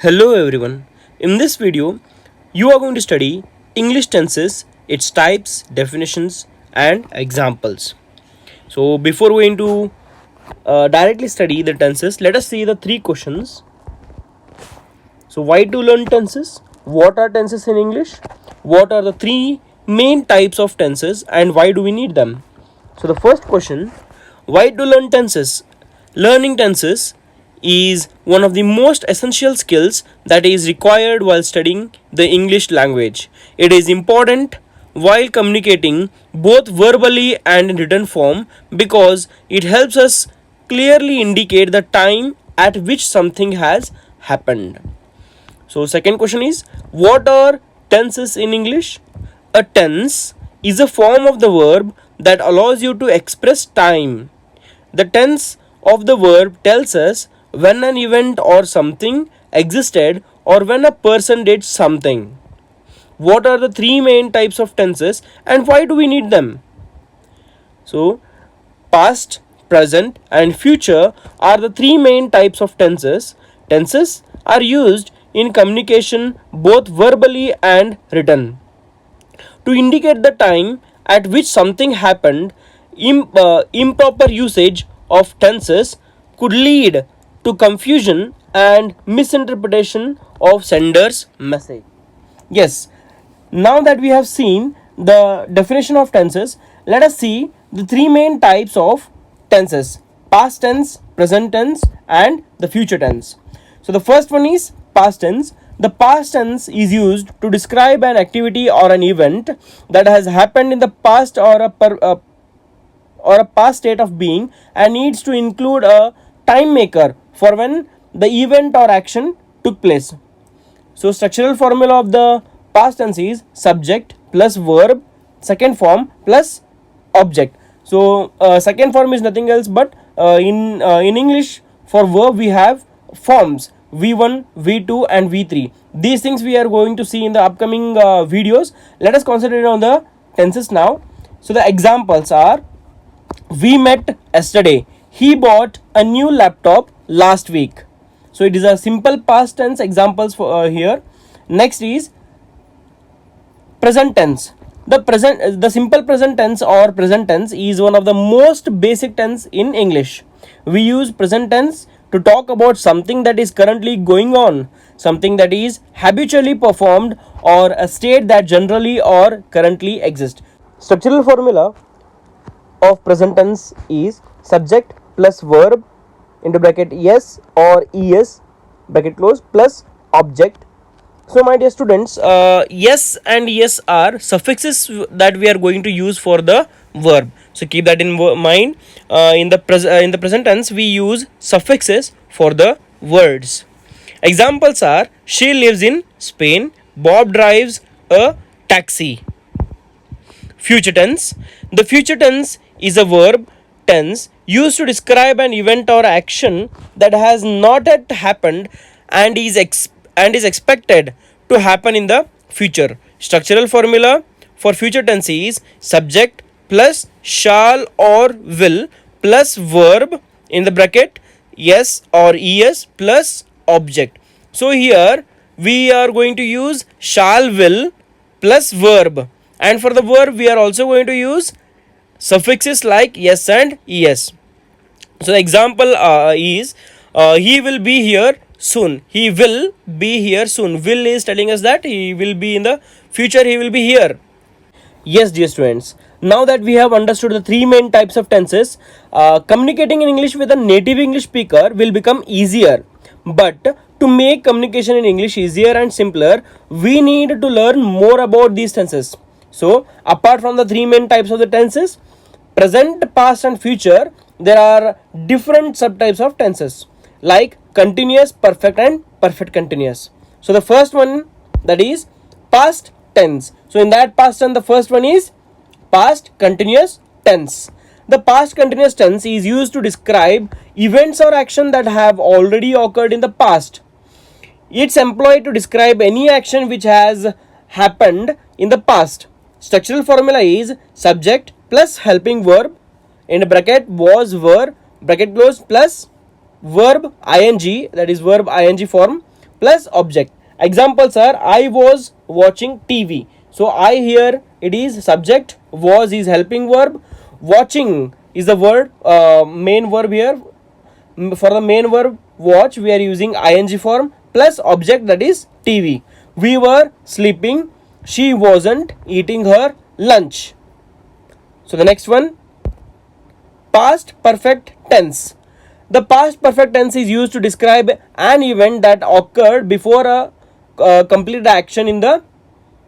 Hello everyone. In this video, you are going to study English tenses, its types, definitions, and examples. So, before going to directly study the tenses, let us see the three questions. So, why to learn tenses? What are tenses in English? What are the three main types of tenses and why do we need them? So, the first question, why to learn tenses? Learning tenses is one of the most essential skills that is required while studying the English language. It is important while communicating both verbally and in written form because it helps us clearly indicate the time at which something has happened. So, second question is, what are tenses in English? A tense is a form of the verb that allows you to express time. The tense of the verb tells us when an event or something existed or when a person did something. What are the three main types of tenses and why do we need them? So, past, present, and future are the three main types of tenses. Tenses are used in communication both verbally and written. To indicate the time at which something happened, improper usage of tenses could lead to confusion and misinterpretation of sender's message. Yes, now that we have seen the definition of tenses, let us see the three main types of tenses: past tense, present tense, and the future tense. So, the first one is past tense. The past tense is used to describe an activity or an event that has happened in the past or a past state of being and needs to include a time maker for when the event or action took place. So, structural formula of the past tense is subject plus verb, second form plus object. So, second form is nothing else but in English for verb we have forms V1, V2, and V3. These things we are going to see in the upcoming videos. Let us concentrate on the tenses now. So, the examples are: we met yesterday. He bought a new laptop last week. So, it is a simple past tense examples for here. Next is present tense. The simple present tense or present tense is one of the most basic tense in English. We use present tense to talk about something that is currently going on, something that is habitually performed, or a state that generally or currently exists. Structural formula of present tense is subject plus verb into bracket yes or es bracket close plus object. So, my dear students, yes and yes are suffixes that we are going to use for the verb. So, keep that in mind. In the present tense, we use suffixes for the words. Examples are: she lives in Spain. Bob drives a taxi. Future tense. The future tense is a verb tense used to describe an event or action that has not yet happened and is expected to happen in the future. Structural formula for future tense is subject plus shall or will plus verb in the bracket yes or es plus object. So, here we are going to use shall will plus verb, and for the verb we are also going to use suffixes like yes and es. So, the example is he will be here soon. He will be here soon. Will is telling us that he will be in the future, he will be here. Yes, dear students, now that we have understood the three main types of tenses, communicating in English with a native English speaker will become easier. But to make communication in English easier and simpler, we need to learn more about these tenses. So, apart from the three main types of the tenses, present, past, and future, there are different subtypes of tenses like continuous, perfect, and perfect continuous. So, the first one, that is past tense. So, in that past tense, the first one is past continuous tense. The past continuous tense is used to describe events or action that have already occurred in the past. It's employed to describe any action which has happened in the past. Structural formula is subject plus helping verb in bracket was verb bracket close plus verb ing, that is verb ing form plus object. Examples are I was watching TV. So I here it is subject, was is helping verb, watching is the word main verb here. For the main verb watch we are using ing form plus object, that is TV. We were sleeping, she wasn't eating her lunch. So the next one, past perfect tense. The past perfect tense is used to describe an event that occurred before a completed action in the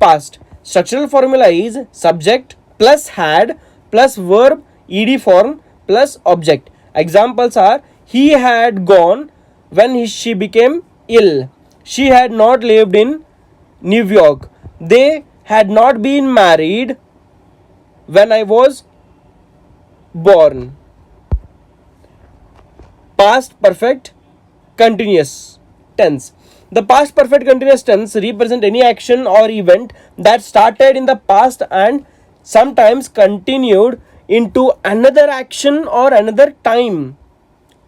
past. Structural formula is subject plus had plus verb ed form plus object. Examples are he had gone when she became ill. She had not lived in New York. They had not been married when I was born. Past perfect continuous tense. The past perfect continuous tense represent any action or event that started in the past and sometimes continued into another action or another time.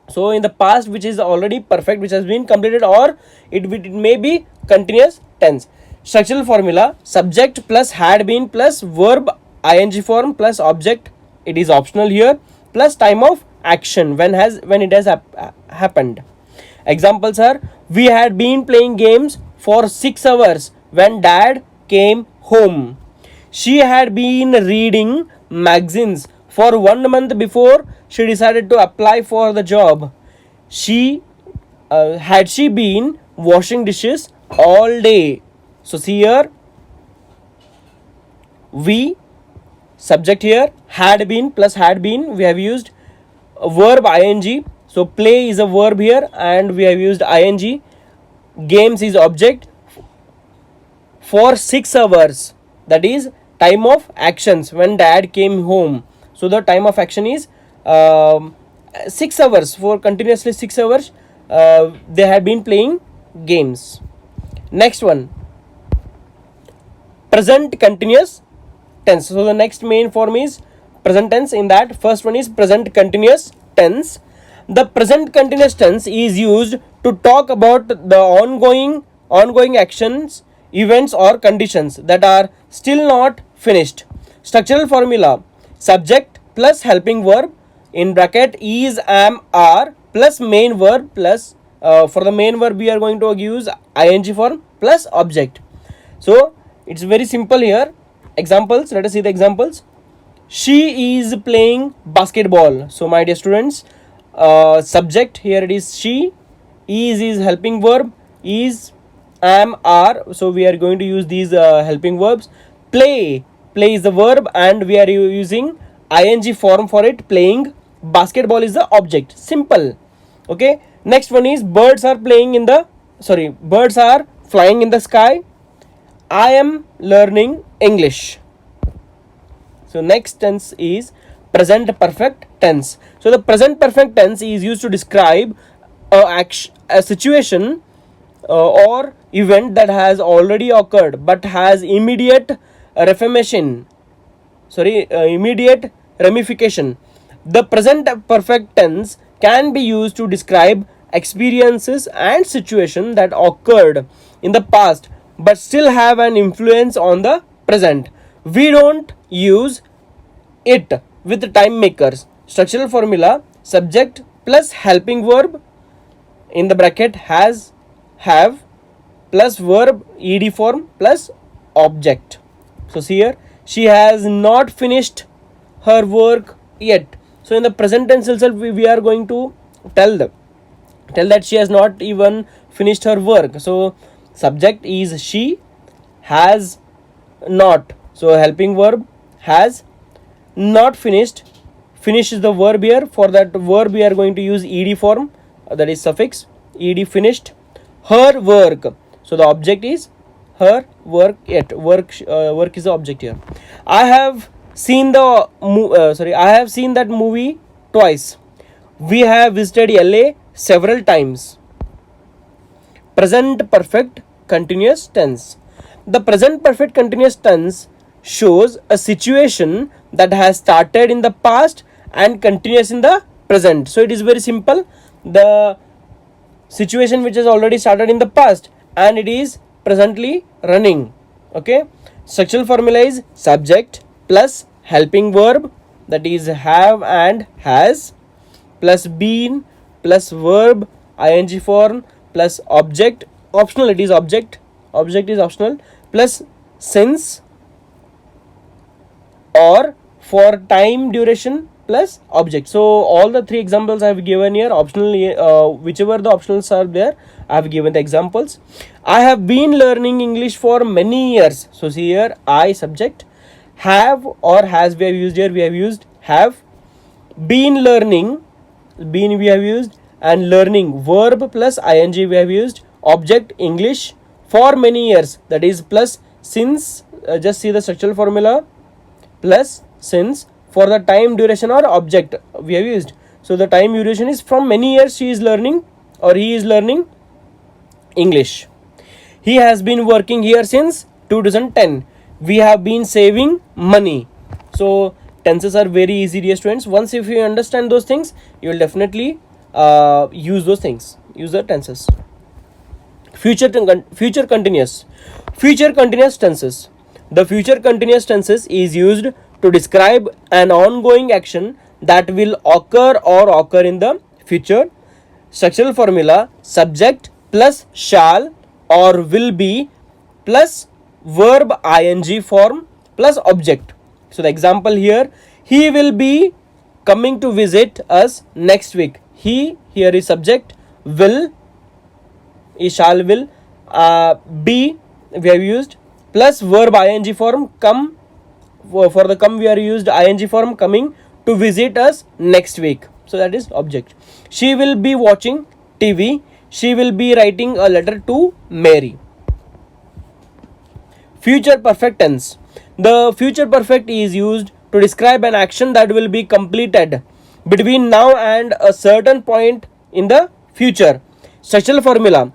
So in the past which is already perfect, which has been completed, or it may be continuous tense. Structural formula subject plus had been plus verb ing form plus object, it is optional here, plus time of action when it has happened. Examples are we had been playing games for 6 hours when dad came home. She had been reading magazines for 1 month before she decided to apply for the job. She had she been washing dishes all day. So see here, we subject here had been plus had been, we have used a verb ing. So play is a verb here and we have used ing. Games is object. For 6 hours, that is time of actions when dad came home. So the time of action is 6 hours. For continuously 6 hours they had been playing games. Next one, present continuous tense. So the next main form is present tense. In that, first one is present continuous tense. The present continuous tense is used to talk about the ongoing actions, events or conditions that are still not finished. Structural formula subject plus helping verb in bracket is, am, are plus main verb plus for the main verb we are going to use ing form plus object. So it's very simple here. Examples, let us see the examples. She is playing basketball. So my dear students, subject here it is she, is helping verb, is, am, are, so we are going to use these helping verbs. Play is the verb and we are using ing form for it, playing. Basketball is the object. Simple. Okay, next one is birds are flying in the sky. I am learning English. So next tense is present perfect tense. So the present perfect tense is used to describe a situation or event that has already occurred but has immediate ramification. The present perfect tense can be used to describe experiences and situations that occurred in the past but still have an influence on the present. We don't use it with time makers. Structural formula subject plus helping verb in the bracket has, have plus verb ed form plus object. So see here, she has not finished her work yet. So in the present tense itself we are going to tell that she has not even finished her work. So subject is she, has not, so helping verb has not finished. Finish is the verb here. For that verb we are going to use ed form, that is suffix ed, finished. Her work, so the object is her work yet. Work is the object here. I have seen that movie twice. We have visited LA several times. Present perfect continuous tense. The present perfect continuous tense shows a situation that has started in the past and continues in the present. So it is very simple. The situation which has already started in the past and it is presently running. Okay, structural formula is subject plus helping verb, that is have and has, plus been plus verb ing form plus object, optional it is object is optional, plus since or for time duration plus object. So all the three examples I have given here, optional, whichever the optionals are there, I have given the examples. I have been learning English for many years. So see here, I subject, have or has we have used here, we have used have, been learning, been we have used, and learning verb plus ing we have used, object English for many years, that is plus since, just see the structural formula, plus since for the time duration or object we have used. So the time duration is from many years she is learning or he is learning English. He has been working here since 2010. We have been saving money. So tenses are very easy, dear students. Once if you understand those things, you will definitely use those things, use the tenses. Future continuous tenses. The future continuous tenses is used to describe an ongoing action that will occur in the future. Structural formula subject plus shall or will be plus verb ing form plus object. So the example here, he will be coming to visit us next week. He here is subject, will is shall will, be we have used plus verb ing form, come, for the come we are used ing form, coming to visit us next week. So that is object. She will be watching TV. She will be writing a letter to Mary. Future perfect tense. The future perfect is used to describe an action that will be completed between now and a certain point in the future. Structural formula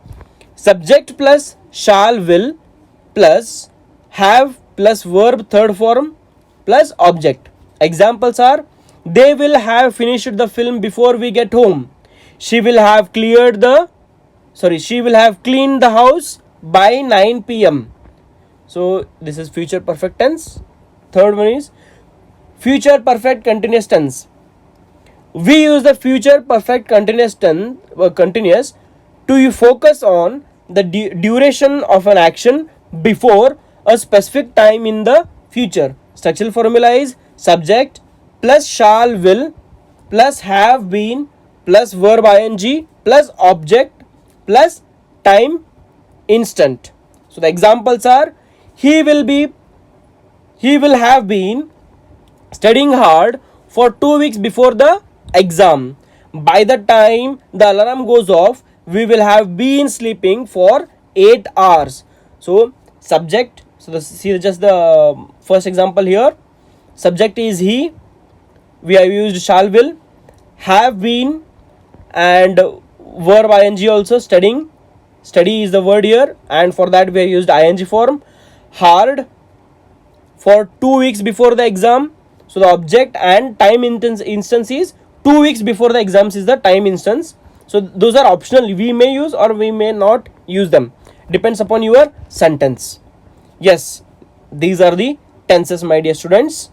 subject plus shall will plus have plus verb third form plus object. Examples are, they will have finished the film before we get home. She will have cleaned the house by 9 p.m. So this is future perfect tense. Third one is future perfect continuous tense. We use the future perfect continuous tense to focus on the duration of an action before a specific time in the future. Structural formula is subject plus shall will plus have been plus verb ing plus object plus time instant. So the examples are, he will have been studying hard for 2 weeks before the exam. By the time the alarm goes off, we will have been sleeping for 8 hours. So subject, so see just the first example here, subject is he, we have used shall will, have been and verb ing also, studying, study is the word here, and for that we have used ing form. Hard for 2 weeks before the exam, so the object, and time instance is 2 weeks before the exams is the time instance. So those are optional, we may use or we may not use them, depends upon your sentence. Yes, these are the tenses, my dear students.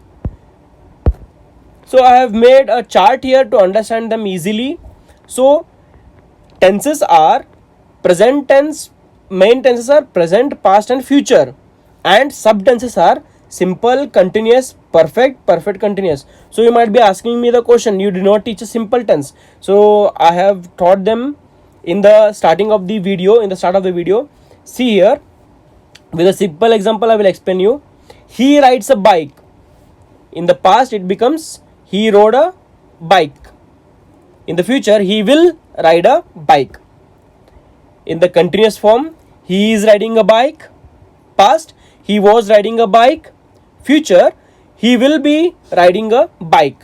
So I have made a chart here to understand them easily. So tenses are present tense, main tenses are present, past and future, and subtenses are simple, continuous, perfect, perfect continuous. So you might be asking me the question, you did not teach a simple tense. So I have taught them in the starting of the video, in the start of the video. See here, with a simple example I will explain you. He rides a bike. In the past it becomes he rode a bike. In the future he will ride a bike. In the continuous form, he is riding a bike. Past, he was riding a bike. Future, he will be riding a bike.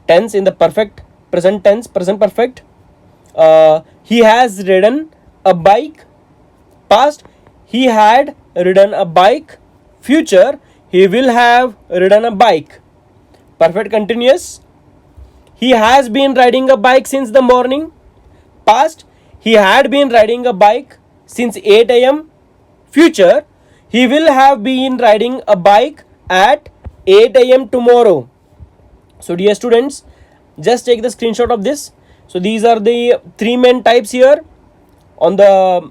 Tense in the perfect, present tense, present perfect. He has ridden a bike. Past, he had ridden a bike. Future, he will have ridden a bike. Perfect continuous. He has been riding a bike since the morning. Past, he had been riding a bike since 8 a.m. Future, he will have been riding a bike at 8 a.m. tomorrow. So dear students, just take the screenshot of this. So these are the three main types here on the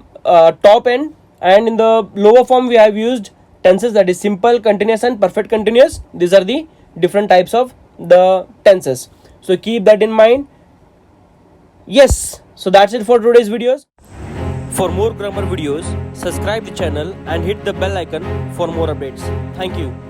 top end, and in the lower form we have used tenses, that is simple, continuous and perfect continuous. These are the different types of the tenses. So keep that in mind. Yes, so that's it for today's videos. For more grammar videos, subscribe the channel and hit the bell icon for more updates. Thank you.